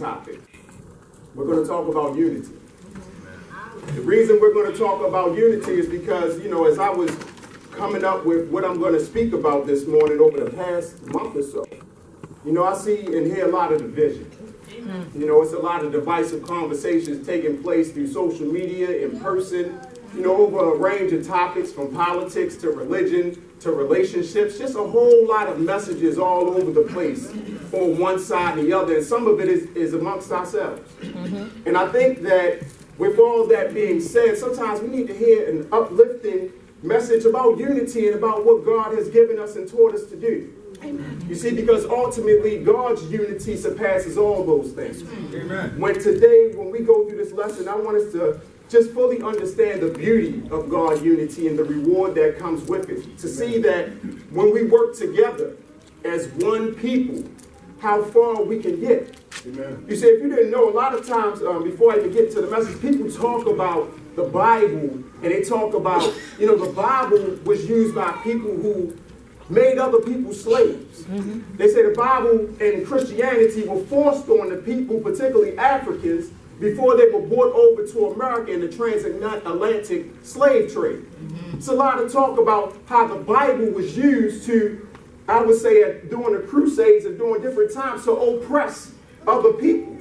topic. We're going to talk about unity. The reason we're going to talk about unity is because, as I was coming up with what I'm going to speak about this morning over the past month or so, I see and hear a lot of division. It's a lot of divisive conversations taking place through social media, in person, over a range of topics from politics to religion to relationships, just a whole lot of messages all over the place on one side and the other, and some of it is amongst ourselves. And I think that with all that being said, sometimes we need to hear an uplifting message about unity and about what God has given us and taught us to do. Amen. You see, because ultimately God's unity surpasses all those things. Amen. When we go through this lesson, I want us to just fully understand the beauty of God's unity and the reward that comes with it. To see that when we work together as one people, how far we can get. Amen. You see, if you didn't know, a lot of times, before I even get to the message, people talk about the Bible, and they talk about, the Bible was used by people who made other people slaves. They say the Bible and Christianity were forced on the people, particularly Africans, before they were brought over to America in the transatlantic slave trade. It's a lot of talk about how the Bible was used to, I would say, during the Crusades and during different times, to oppress other people.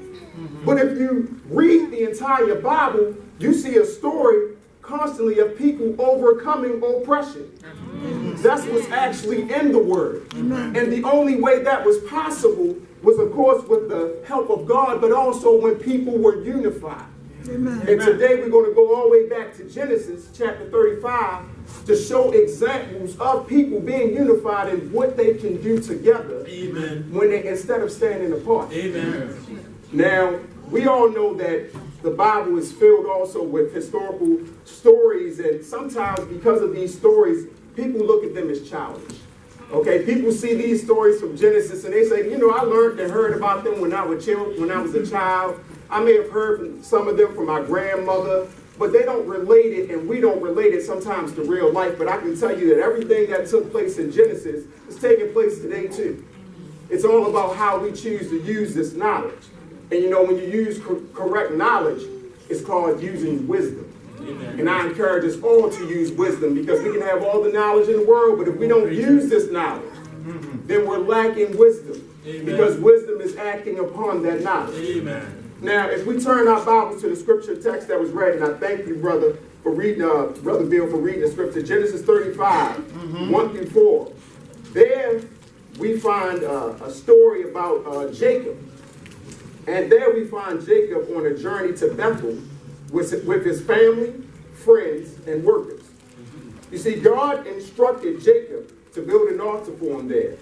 But if you read the entire Bible, you see a story constantly of people overcoming oppression. That's what's actually in the Word. And the only way that was possible was, of course, with the help of God, but also when people were unified. Amen. And today we're going to go all the way back to Genesis chapter 35 to show examples of people being unified and what they can do together. Amen. When they, instead of standing apart. Amen. Now, we all know that the Bible is filled also with historical stories, and sometimes because of these stories, people look at them as childish. Okay, people see these stories from Genesis and they say, I learned and heard about them when I was a child. I may have heard some of them from my grandmother, but they don't relate it, and we don't relate it sometimes to real life. But I can tell you that everything that took place in Genesis is taking place today too. It's all about how we choose to use this knowledge. And when you use correct knowledge, it's called using wisdom. Amen. And I encourage us all to use wisdom, because we can have all the knowledge in the world, but if we don't use this knowledge, then we're lacking wisdom. Amen. Because wisdom is acting upon that knowledge. Amen. Now, if we turn our Bibles to the scripture text that was read, and I thank you, brother, for reading, Brother Bill, for reading the scripture, Genesis 35, 1 through 4. There we find a story about Jacob. And there we find Jacob on a journey to Bethel with his family, friends, and workers. You see, God instructed Jacob to build an altar for him there.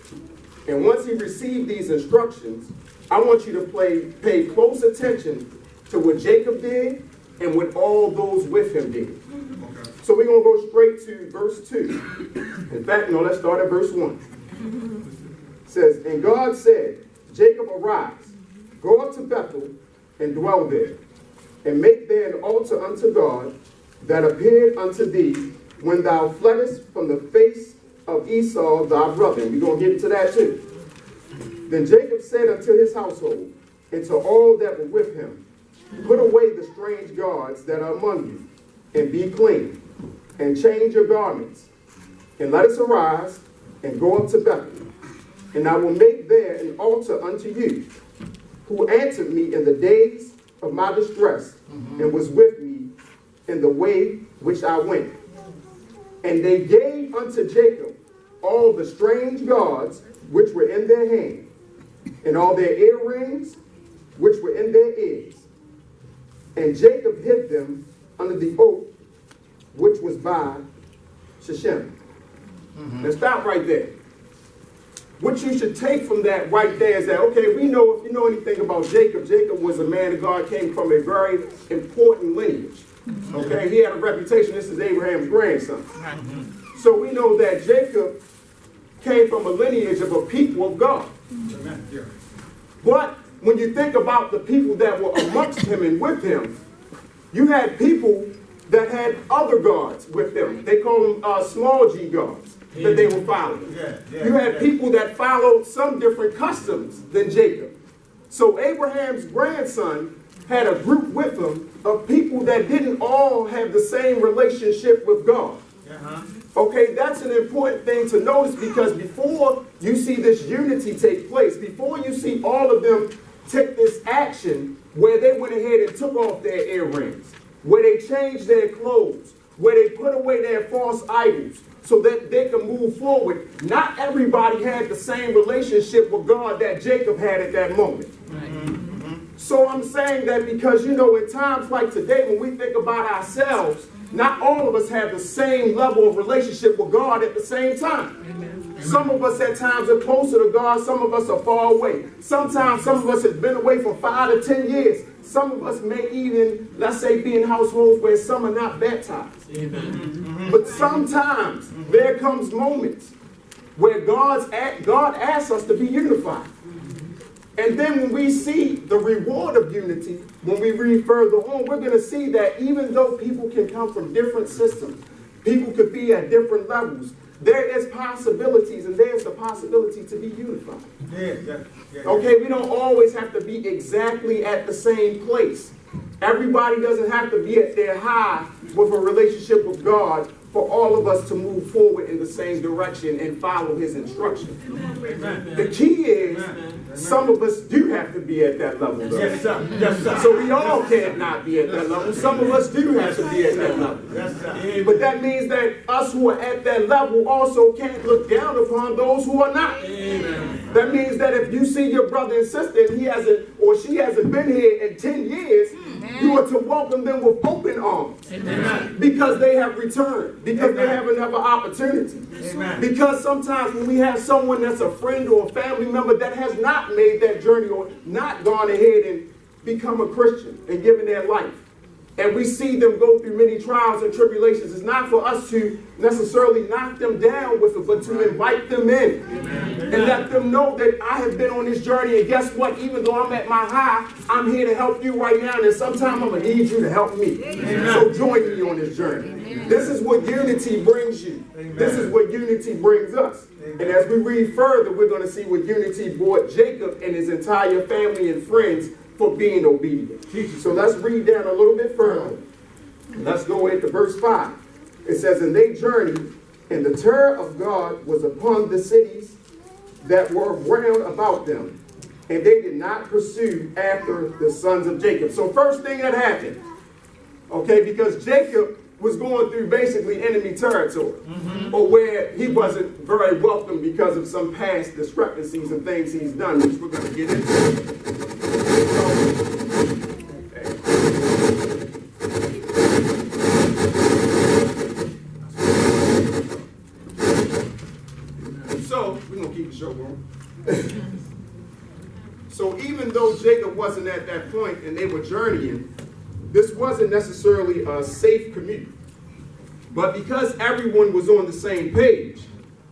And once he received these instructions, I want you to pay close attention to what Jacob did and what all those with him did. Okay. So we're going to go straight to verse 2. In fact, no, let's start at verse 1. It says, and God said, Jacob, arise, go up to Bethel and dwell there, and make there an altar unto God that appeared unto thee when thou fleddest from the face of Esau thy brother. And we're going to get into that too. Then Jacob said unto his household, and to all that were with him, put away the strange gods that are among you, and be clean, and change your garments, and let us arise, and go up to Bethel, and I will make there an altar unto you, who answered me in the days of my distress, and was with me in the way which I went. And they gave unto Jacob all the strange gods which were in their hand, and all their earrings which were in their ears. And Jacob hid them under the oak which was by Shechem. Now stop right there. What you should take from that right there is that, okay, we know, if you know anything about Jacob, Jacob was a man of God, came from a very important lineage. Okay, he had a reputation. This is Abraham's grandson. So we know that Jacob came from a lineage of a people of God. But when you think about the people that were amongst him and with him, you had people that had other gods with them. They call them small g gods that they were following. You had people that followed some different customs than Jacob. So Abraham's grandson had a group with him of people that didn't all have the same relationship with God. Okay, that's an important thing to notice, because before you see this unity take place, before you see all of them take this action where they went ahead and took off their earrings, where they changed their clothes, where they put away their false idols so that they can move forward, not everybody had the same relationship with God that Jacob had at that moment. So I'm saying that because, you know, in times like today, when we think about ourselves, not all of us have the same level of relationship with God at the same time. Amen. Some of us at times are closer to God. Some of us are far away. Sometimes some of us have been away for 5 to 10 years. Some of us may even, let's say, be in households where some are not baptized. Amen. But sometimes there comes moments where God asks us to be unified. And then when we see the reward of unity, when we read further on, we're going to see that even though people can come from different systems, people could be at different levels, there is possibilities, and there's the possibility to be unified. Okay, we don't always have to be exactly at the same place. Everybody doesn't have to be at their high with a relationship with God for all of us to move forward in the same direction and follow his instruction. Amen. The key is, some of us do have to be at that level. Though. Yes, sir. Yes, sir. So we all can't not be at that level. Some of us do have to be at that level. Yes, sir. But that means that us who are at that level also can't look down upon those who are not. Amen. That means that if you see your brother and sister and he hasn't or she hasn't been here in 10 years, you are to welcome them with open arms. Amen. Because they have returned. Because they have another opportunity. Amen. Because sometimes when we have someone that's a friend or a family member that has not made that journey or not gone ahead and become a Christian and given their life, and we see them go through many trials and tribulations, it's not for us to necessarily knock them down with it, but to invite them in. Amen. And let them know that I have been on this journey, and guess what? Even though I'm at my high, I'm here to help you right now, and sometime I'm going to need you to help me. Amen. So join me on this journey. Amen. This is what unity brings you. Amen. This is what unity brings us. Amen. And as we read further, we're going to see what unity brought Jacob and his entire family and friends for being obedient. So let's read down a little bit further. Let's go into verse 5. It says, and they journeyed, and the terror of God was upon the cities that were round about them, and they did not pursue after the sons of Jacob. So first thing that happened, okay, because Jacob was going through basically enemy territory, or where he wasn't very welcome because of some past discrepancies and things he's done, which we're going to get into. So we're going to keep the show going. So even though Jacob wasn't at that point and they were journeying, this wasn't necessarily a safe commute. But because everyone was on the same page,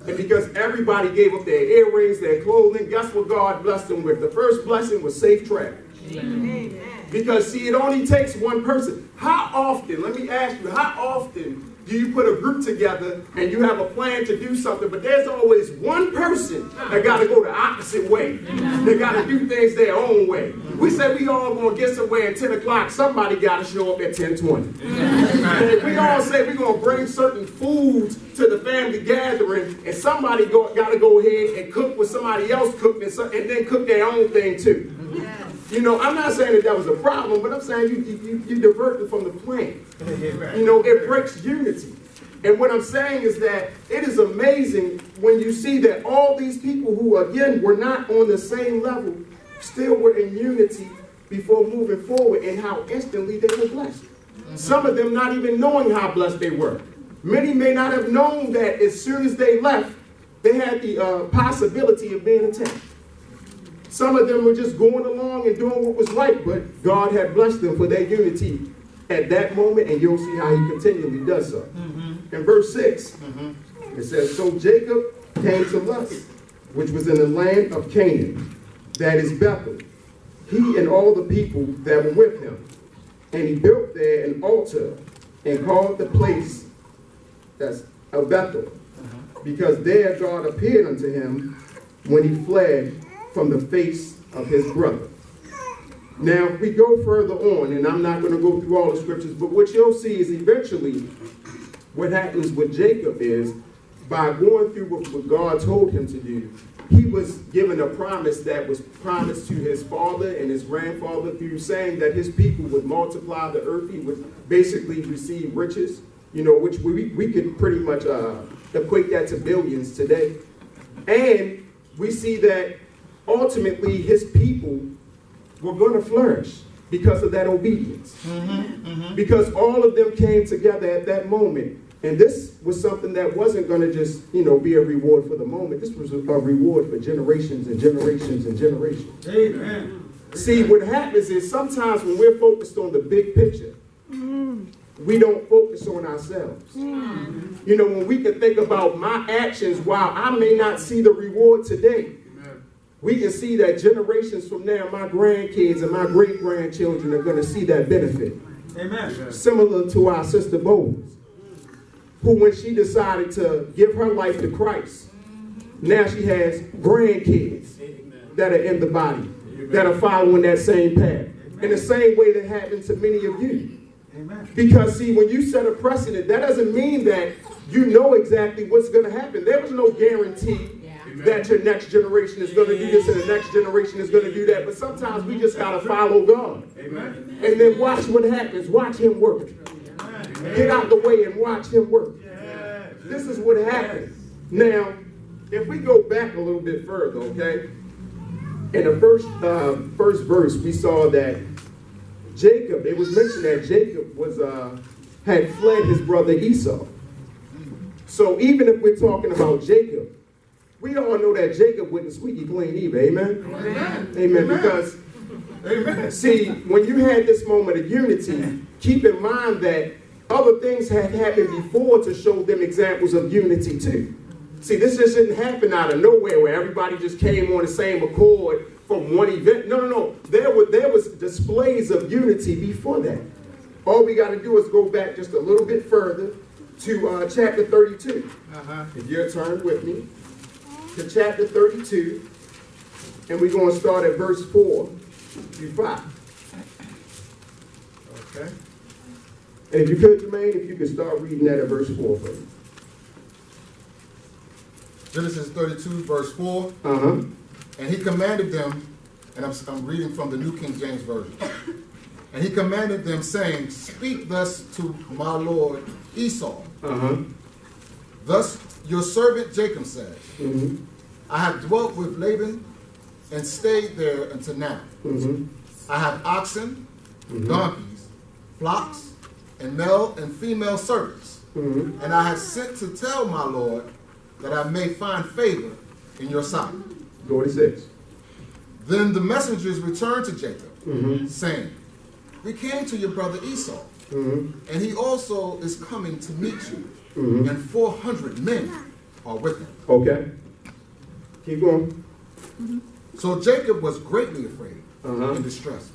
and because everybody gave up their earrings, their clothing, guess what God blessed them with? The first blessing was safe travel. Amen. Because, see, it only takes one person. How often, let me ask you, how often do you put a group together and you have a plan to do something, but there's always one person that got to go the opposite way. They got to do things their own way. We say we all going to get somewhere at 10 o'clock. Somebody got to show up at 10:20. We all say we're going to bring certain foods to the family gathering, and somebody got to go ahead and cook what somebody else cooked and then cook their own thing too. You know, I'm not saying that was a problem, but I'm saying you diverted from the plan. You know, it breaks unity. And what I'm saying is that it is amazing when you see that all these people who, again, were not on the same level, still were in unity before moving forward, and how instantly they were blessed. Some of them not even knowing how blessed they were. Many may not have known that as soon as they left, they had the possibility of being attacked. Some of them were just going along and doing what was right, but God had blessed them for their unity at that moment, and you'll see how he continually does so. In verse 6, it says, so Jacob came to Luz, which was in the land of Canaan, that is Bethel, he and all the people that were with him. And he built there an altar and called the place that's a Bethel, because there God appeared unto him when he fled from the face of his brother. Now, if we go further on, and I'm not going to go through all the scriptures, but what you'll see is eventually what happens with Jacob is, by going through what God told him to do, he was given a promise that was promised to his father and his grandfather through saying that his people would multiply the earth. He would basically receive riches, you know, which we could pretty much equate that to billions today. And we see that ultimately his people were going to flourish because of that obedience. Because all of them came together at that moment. And this was something that wasn't going to just, you know, be a reward for the moment. This was a reward for generations and generations and generations. Amen. See, what happens is sometimes when we're focused on the big picture, we don't focus on ourselves. You know, when we can think about my actions, while I may not see the reward today, we can see that generations from now, my grandkids and my great-grandchildren are going to see that benefit. Amen. Similar to our sister Bowles, who when she decided to give her life to Christ, now she has grandkids that are in the body, that are following that same path. In the same way that happened to many of you. Because see, when you set a precedent, that doesn't mean that you know exactly what's going to happen. There was no guarantee that your next generation is going to do this and the next generation is going to do that. But sometimes we just got to follow God. And then watch what happens. Watch him work. Get out the way and watch him work. This is what happens. Now, if we go back a little bit further, okay? In the first verse, we saw that Jacob, it was mentioned that Jacob had fled his brother Esau. So even if we're talking about Jacob, we all know that Jacob wasn't squeaky clean either. Amen? Amen. Amen. Because, see, when you had this moment of unity, keep in mind that other things had happened before to show them examples of unity too. See, this just didn't happen out of nowhere where everybody just came on the same accord from one event. No. There was displays of unity before that. All we got to do is go back just a little bit further to chapter 32. If you'll turn with me to chapter 32, and we're going to start at verse 4 through 5. Okay. And if you could, Jermaine, if you could start reading that at verse 4 for me. Genesis 32, verse 4. And he commanded them, and I'm reading from the New King James Version. And he commanded them, saying, speak thus to my lord Esau. Thus your servant Jacob said, I have dwelt with Laban and stayed there until now. I have oxen, donkeys, flocks, and male and female servants. And I have sent to tell my lord that I may find favor in your sight. 46. Then the messengers returned to Jacob, saying, we came to your brother Esau, and he also is coming to meet you, and 400 men are with him. Okay. Keep going. So Jacob was greatly afraid and distressed,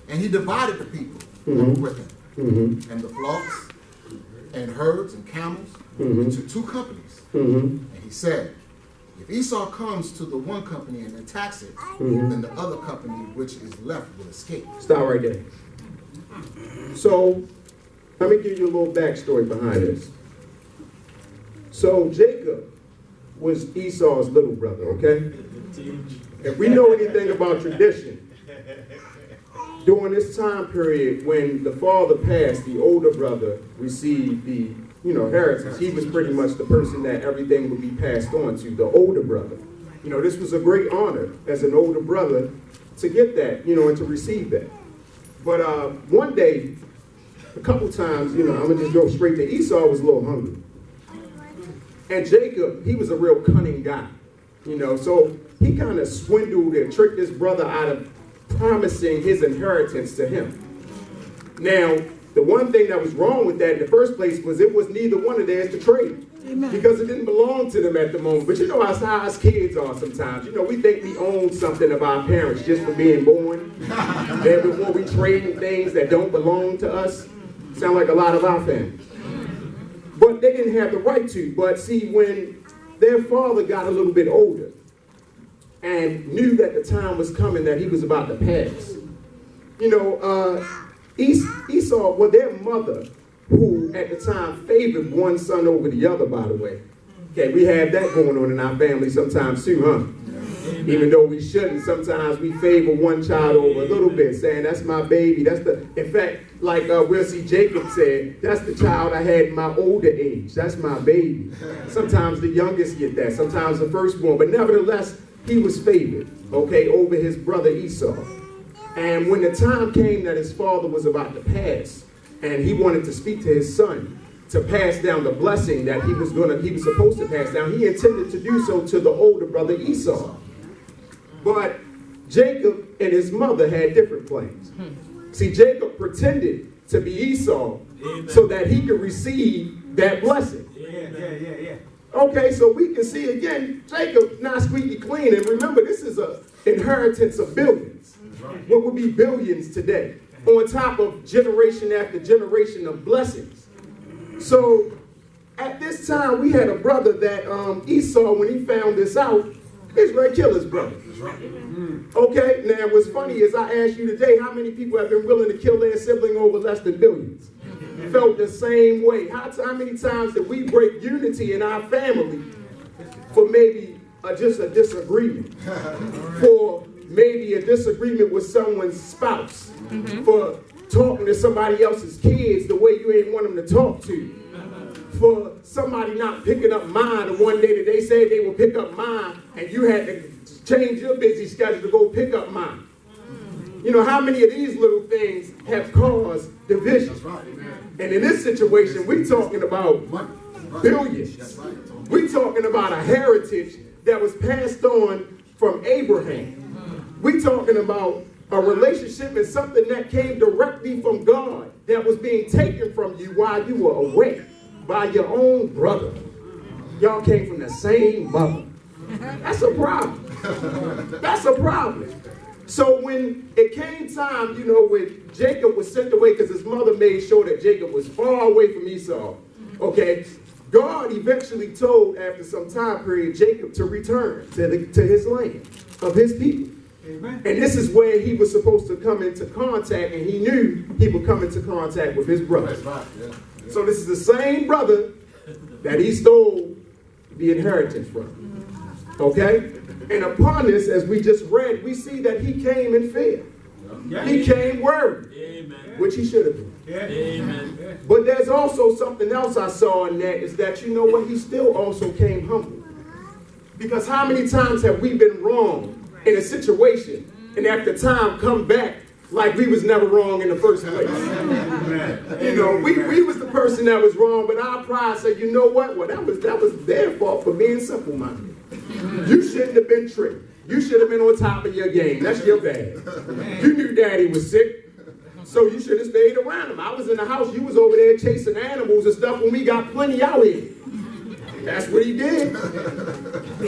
and he divided the people that were with him, and the flocks, and herds, and camels, into two companies. And he said, if Esau comes to the one company and attacks it, then the other company which is left will escape. Stop right there. So, let me give you a little backstory behind this. So, Jacob was Esau's little brother, okay? If we know anything about tradition, during this time period when the father passed, the older brother received the inheritance. He was pretty much the person that everything would be passed on to, the older brother. This was a great honor as an older brother to get that, and to receive that. But one day, a couple times, I'm going to just go straight to Esau was a little hungry. And Jacob, he was a real cunning guy, so he kind of swindled and tricked his brother out of promising his inheritance to him. Now, the one thing that was wrong with that in the first place was it was neither one of theirs to trade. Because it didn't belong to them at the moment. But how us kids are sometimes. We think we own something of our parents just for being born. Then before we trade things that don't belong to us. Sound like a lot of our families. But they didn't have the right to. But see, when their father got a little bit older and knew that the time was coming that he was about to pass, You know, Esau, well, their mother, who at the time favored one son over the other, by the way. Okay, we have that going on in our family sometimes too, huh? Amen. Even though we shouldn't, sometimes we favor one child over a little bit, saying that's my baby. That's the, in fact, like we'll see Jacob said, that's the child I had in my older age. That's my baby. Sometimes the youngest get that, sometimes the firstborn, but nevertheless, he was favored, okay, over his brother Esau. And when the time came that his father was about to pass, and he wanted to speak to his son to pass down the blessing that he was supposed to pass down, he intended to do so to the older brother Esau. But Jacob and his mother had different plans. See, Jacob pretended to be Esau so that he could receive that blessing. Okay, so we can see again, Jacob not squeaky clean. And remember, this is an inheritance of billions. What would be billions today? On top of generation after generation of blessings. So at this time, we had a brother that Esau, when he found this out, he's going to kill his brother. Okay, now what's funny is I asked you today, how many people have been willing to kill their sibling over less than billions? Felt the same way. How many times did we break unity in our family for maybe just a disagreement? For maybe a disagreement with someone's spouse? For talking to somebody else's kids the way you ain't want them to talk to? For somebody not picking up mine the one day that they said they would pick up mine and you had to change your busy schedule to go pick up mine? You know, how many of these little things have caused division? And in this situation, we're talking about billions. We're talking about a heritage that was passed on from Abraham. We're talking about a relationship and something that came directly from God that was being taken from you while you were away by your own brother. Y'all came from the same mother. That's a problem. That's a problem. So when it came time, you know, when Jacob was sent away because his mother made sure that Jacob was far away from Esau, okay, God eventually told, after some time period, Jacob to return to his land, of his people. Amen. And this is where he was supposed to come into contact, and he knew he would come into contact with his brother. Right. Yeah. So this is the same brother that he stole the inheritance from. Okay? And upon this, as we just read, we see that he came in fear. Yeah. He came worried, amen, which he should have been. Yeah. Amen. But there's also something else I saw in that, is that, you know what, he still also came humble. Because how many times have we been wrong in a situation and after time come back like we was never wrong in the first place? You know, we was the person that was wrong, but our pride said, you know what, well, that was their fault for being simple-minded. You shouldn't have been tricked. You should have been on top of your game. That's your bad. You knew daddy was sick, so you should have stayed around him. I was in the house, you was over there chasing animals and stuff when we got plenty out here. That's what he did.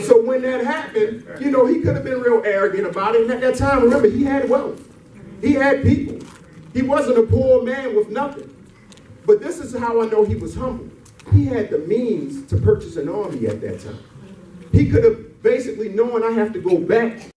So when that happened, you know, he could have been real arrogant about it. And at that time, remember, he had wealth. He had people. He wasn't a poor man with nothing. But this is how I know he was humble. He had the means to purchase an army at that time. He could have basically known I have to go back